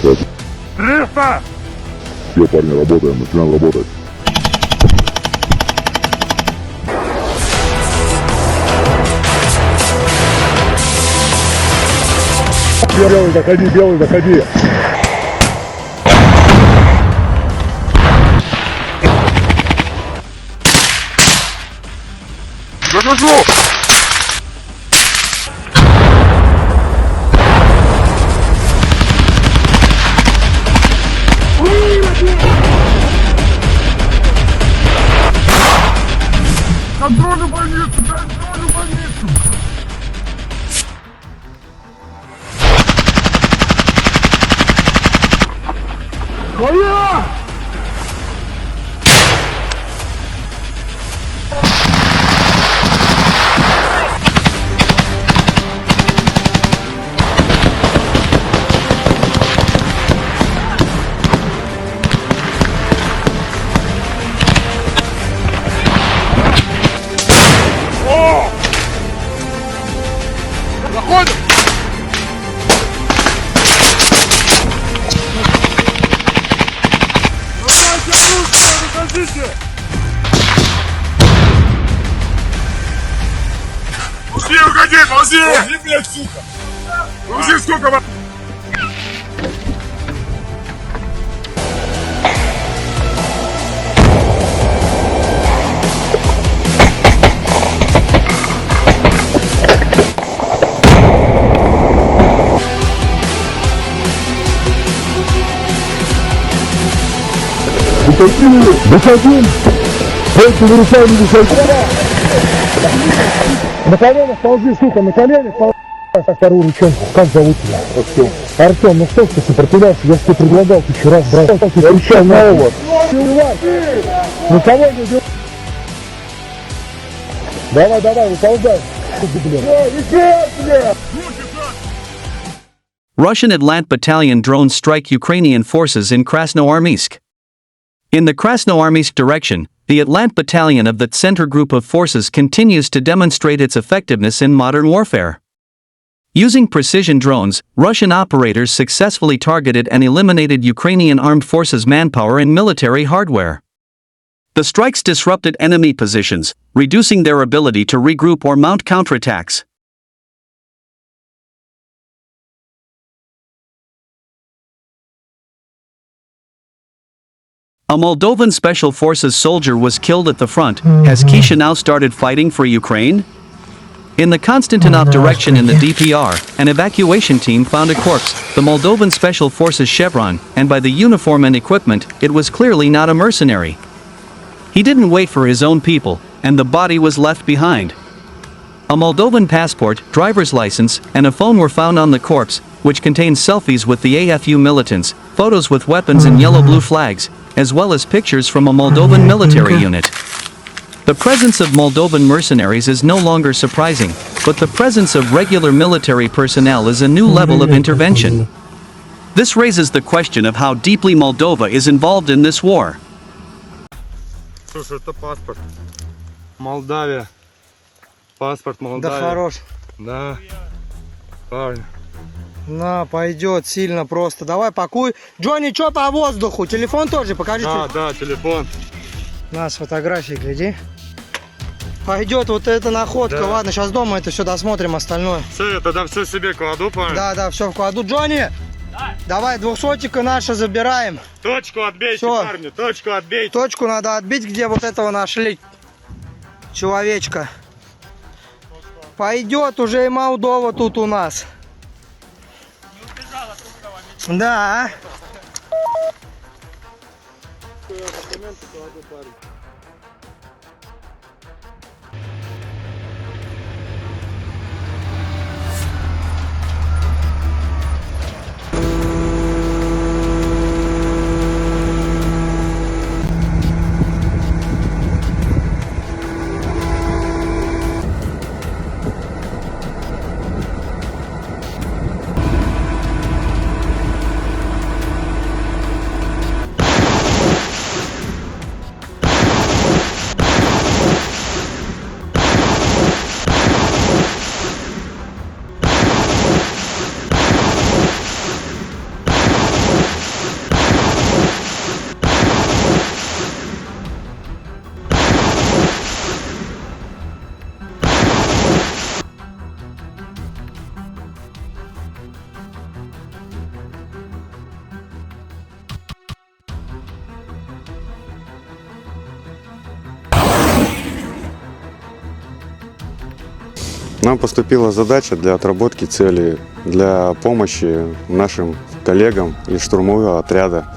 300! Все, парни, работаем, начинаем работать. Белый, заходи. Захожу! Контролю больницу! Контролю больницу! Моя! Заходим! Давайте оружие, выходите! Пусти, уходи, ползи! Ползи, блядь, сука! Ползи, сколько? Выходим! Больше выручай, не выходи! На коленях ползи, сука, на коленях ползи! Вторую ручонку, как зовут тебя? Артем. Артем, ну что ж ты сопротивлялся? Я же тебе предлагал тысячу раз, брат. Ты кричал на его. Ну кого не делай? Давай, выползай. Russian Atlant Battalion drones strike Ukrainian forces in Krasnoarmysk. In the Krasnoarmysk direction, the Atlant Battalion of the Center Group of Forces continues to demonstrate its effectiveness in modern warfare. Using precision drones, Russian operators successfully targeted and eliminated Ukrainian armed forces' manpower and military hardware. The strikes disrupted enemy positions, reducing their ability to regroup or mount counterattacks. A Moldovan Special Forces soldier was killed at the front. Has Kisha now started fighting for Ukraine? In the Konstantinov direction in the DPR, an evacuation team found a corpse, the Moldovan Special Forces chevron, and by the uniform and equipment, it was clearly not a mercenary. He didn't wait for his own people, and the body was left behind. A Moldovan passport, driver's license, and a phone were found on the corpse, which contains selfies with the AFU militants, photos with weapons and yellow-blue flags, as well as pictures from a Moldovan military unit. The presence of Moldovan mercenaries is no longer surprising, but the presence of regular military personnel is a new level of intervention. This raises the question of how deeply Moldova is involved in this war. Слушай, это паспорт. Молдавия. Паспорт Молдавии. Да хорош. Да. Парень. На, пойдет сильно просто. Давай пакуй. Джонни, что по воздуху? Телефон тоже, покажи. Да, телефон. На, с фотографией гляди. Пойдет вот эта находка. Да. Ладно, сейчас дома это все досмотрим остальное. Все, я тогда все себе кладу, парень. Да, все вкладу. Джонни, да. Давай 200-ка наша забираем. Точку отбейте, Всё. парни, точку отбейте. Точку надо отбить, где вот этого нашли человечка. Пойдет уже и Молдова тут у нас. Да. Нам поступила задача для отработки цели, для помощи нашим коллегам из штурмового отряда.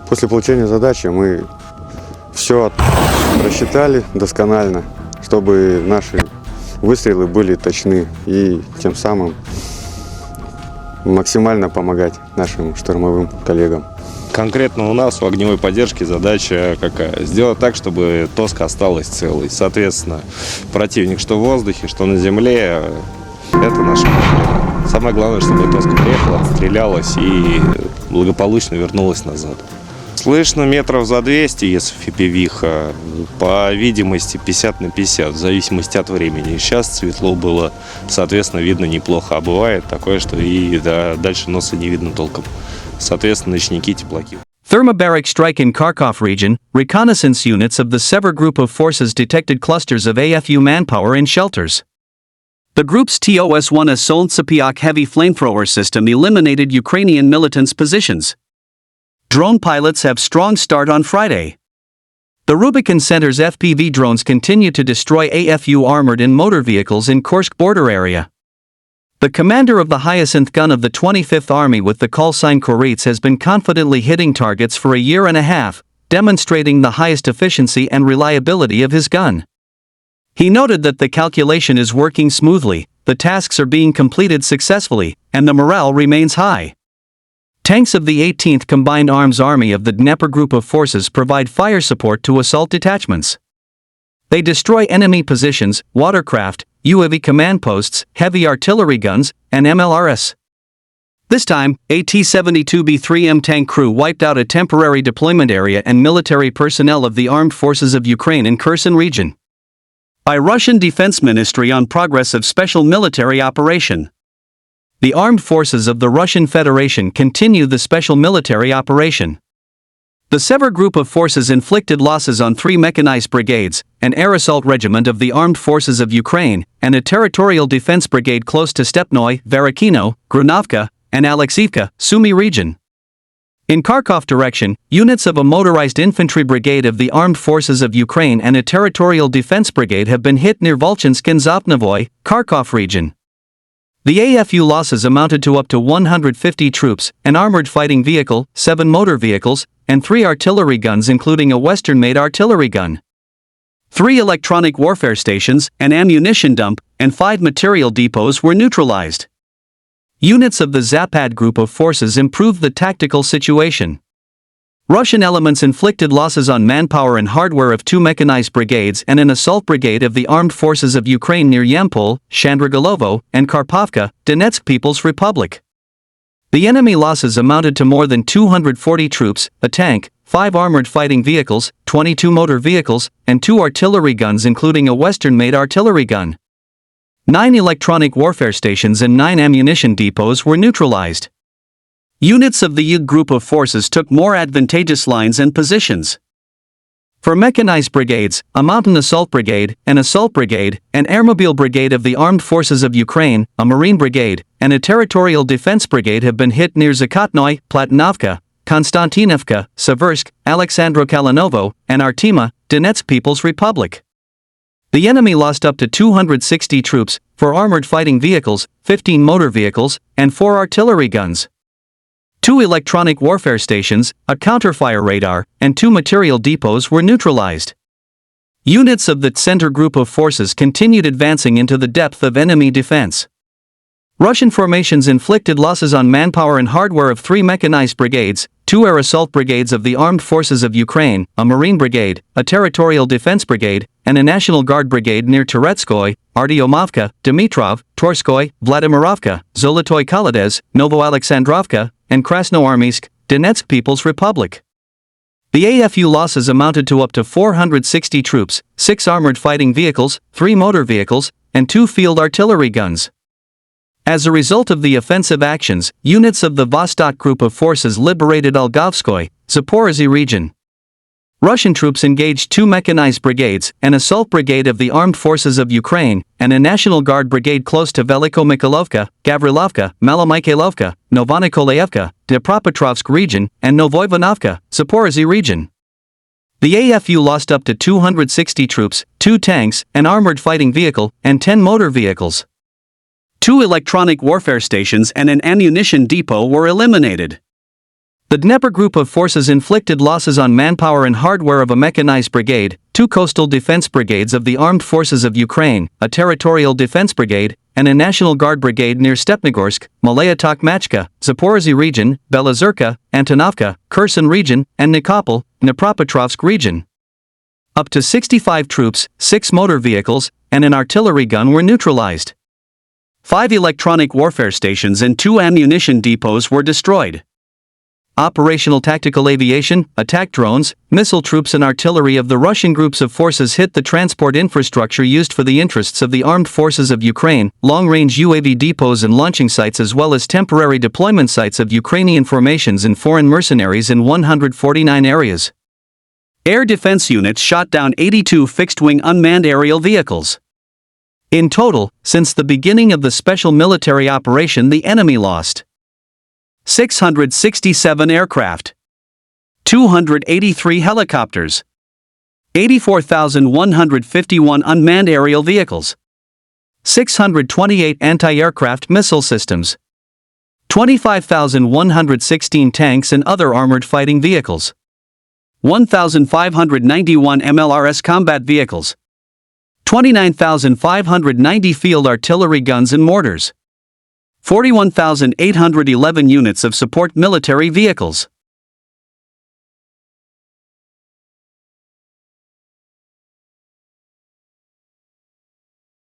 После получения задачи мы все рассчитали досконально, чтобы наши выстрелы были точны и тем самым максимально помогать нашим штурмовым коллегам. Конкретно у нас у огневой поддержки задача какая? Сделать так, чтобы Тоска осталась целой. Соответственно, противник что в воздухе, что на земле, это наша проблема. Самое главное, чтобы Тоска приехала, отстрелялась и благополучно вернулась назад. Слышно метров за 200, если фипевиха, по видимости 50 на 50, в зависимости от времени. Сейчас светло было, соответственно, видно неплохо, а бывает такое, что и дальше носа не видно толком. Соответственно, ночники, теплаки. Thermobaric strike in Kharkov region, reconnaissance units of the Sever group of forces detected clusters of AFU manpower in shelters. The group's TOS-1 Solntsepiok heavy flamethrower system eliminated Ukrainian militants' positions. Drone pilots have strong start on Friday. The Rubicon Center's FPV drones continue to destroy AFU armored and motor vehicles in Kursk border area. The commander of the Hyacinth gun of the 25th Army with the call sign Koritz has been confidently hitting targets for a year and a half, demonstrating the highest efficiency and reliability of his gun. He noted that the calculation is working smoothly, the tasks are being completed successfully, and the morale remains high. Tanks of the 18th Combined Arms Army of the Dnieper Group of Forces provide fire support to assault detachments. They destroy enemy positions, watercraft, UAV command posts, heavy artillery guns, and MLRS. This time, a T-72B3M tank crew wiped out a temporary deployment area and military personnel of the Armed Forces of Ukraine in Kherson region. By Russian Defense Ministry on progress of special military operation. The armed forces of the Russian Federation continue the special military operation. The Sever group of forces inflicted losses on 3 mechanized brigades, an air assault regiment of the Armed Forces of Ukraine, and a territorial defense brigade close to Stepnoy, Varakino, Grunovka, and Alexivka, Sumy region. In Kharkov direction, units of a motorized infantry brigade of the Armed Forces of Ukraine and a territorial defense brigade have been hit near Volchansk and Zopnovoy, Kharkov region. The AFU losses amounted to up to 150 troops, an armored fighting vehicle, 7 motor vehicles, and 3 artillery guns including a Western-made artillery gun. 3 electronic warfare stations, an ammunition dump, and 5 material depots were neutralized. Units of the Zapad group of forces improved the tactical situation. Russian elements inflicted losses on manpower and hardware of 2 mechanized brigades and an assault brigade of the Armed Forces of Ukraine near Yampol, Shandrigolovo, and Karpovka, Donetsk People's Republic. The enemy losses amounted to more than 240 troops, a tank, 5 armored fighting vehicles, 22 motor vehicles, and 2 artillery guns including a Western-made artillery gun. 9 electronic warfare stations and 9 ammunition depots were neutralized. Units of the YUG group of forces took more advantageous lines and positions. For mechanized brigades, a mountain assault brigade, an assault brigade, an airmobile brigade of the Armed Forces of Ukraine, a marine brigade, and a territorial defense brigade have been hit near Zakotnoy, Platinovka, Konstantinovka, Seversk, Alexandro-Kalinovo, and Artima, Donetsk People's Republic. The enemy lost up to 260 troops, 4 armored fighting vehicles, 15 motor vehicles, and 4 artillery guns. 2 electronic warfare stations, a counterfire radar, and 2 material depots were neutralized. Units of the Center group of forces continued advancing into the depth of enemy defense. Russian formations inflicted losses on manpower and hardware of 3 mechanized brigades, 2 air assault brigades of the Armed Forces of Ukraine, a marine brigade, a territorial defense brigade, and a National Guard brigade near Teretskoy, Ardiomovka, Dmitrov, Torskoy, Vladimirovka, Zolotoy Kolodez, Novoalexandrovka, and Krasnoarmeysk, Donetsk People's Republic. The AFU losses amounted to up to 460 troops, 6 armored fighting vehicles, 3 motor vehicles, and 2 field artillery guns. As a result of the offensive actions, units of the Vostok group of forces liberated Olgovskoy, Zaporozhye region. Russian troops engaged 2 mechanized brigades, an assault brigade of the Armed Forces of Ukraine, and a National Guard brigade close to Veliko-Mikhailovka, Gavrilovka, Malomikhailovka, Novonikolayevka, Dnipropetrovsk region, and Novoivanovka, Zaporozhye region. The AFU lost up to 260 troops, 2 tanks, an armored fighting vehicle, and 10 motor vehicles. 2 electronic warfare stations and an ammunition depot were eliminated. The Dnieper group of forces inflicted losses on manpower and hardware of a mechanized brigade, 2 coastal defense brigades of the Armed Forces of Ukraine, a territorial defense brigade, and a National Guard brigade near Stepnogorsk, Malaya Tokmachka, Zaporozhye region, Belozerka, Antonovka, Kherson region, and Nikopol, Dnipropetrovsk region. Up to 65 troops, 6 motor vehicles, and an artillery gun were neutralized. 5 electronic warfare stations and 2 ammunition depots were destroyed. Operational tactical aviation, attack drones, missile troops and artillery of the Russian groups of forces hit the transport infrastructure used for the interests of the Armed Forces of Ukraine, long-range UAV depots and launching sites as well as temporary deployment sites of Ukrainian formations and foreign mercenaries in 149 areas. Air defense units shot down 82 fixed-wing unmanned aerial vehicles. In total, since the beginning of the special military operation, the enemy lost 667 aircraft, 283 helicopters, 84,151 unmanned aerial vehicles, 628 anti-aircraft missile systems, 25,116 tanks and other armored fighting vehicles, 1,591 MLRS combat vehicles, 29,590 field artillery guns and mortars, 41,811 units of support military vehicles.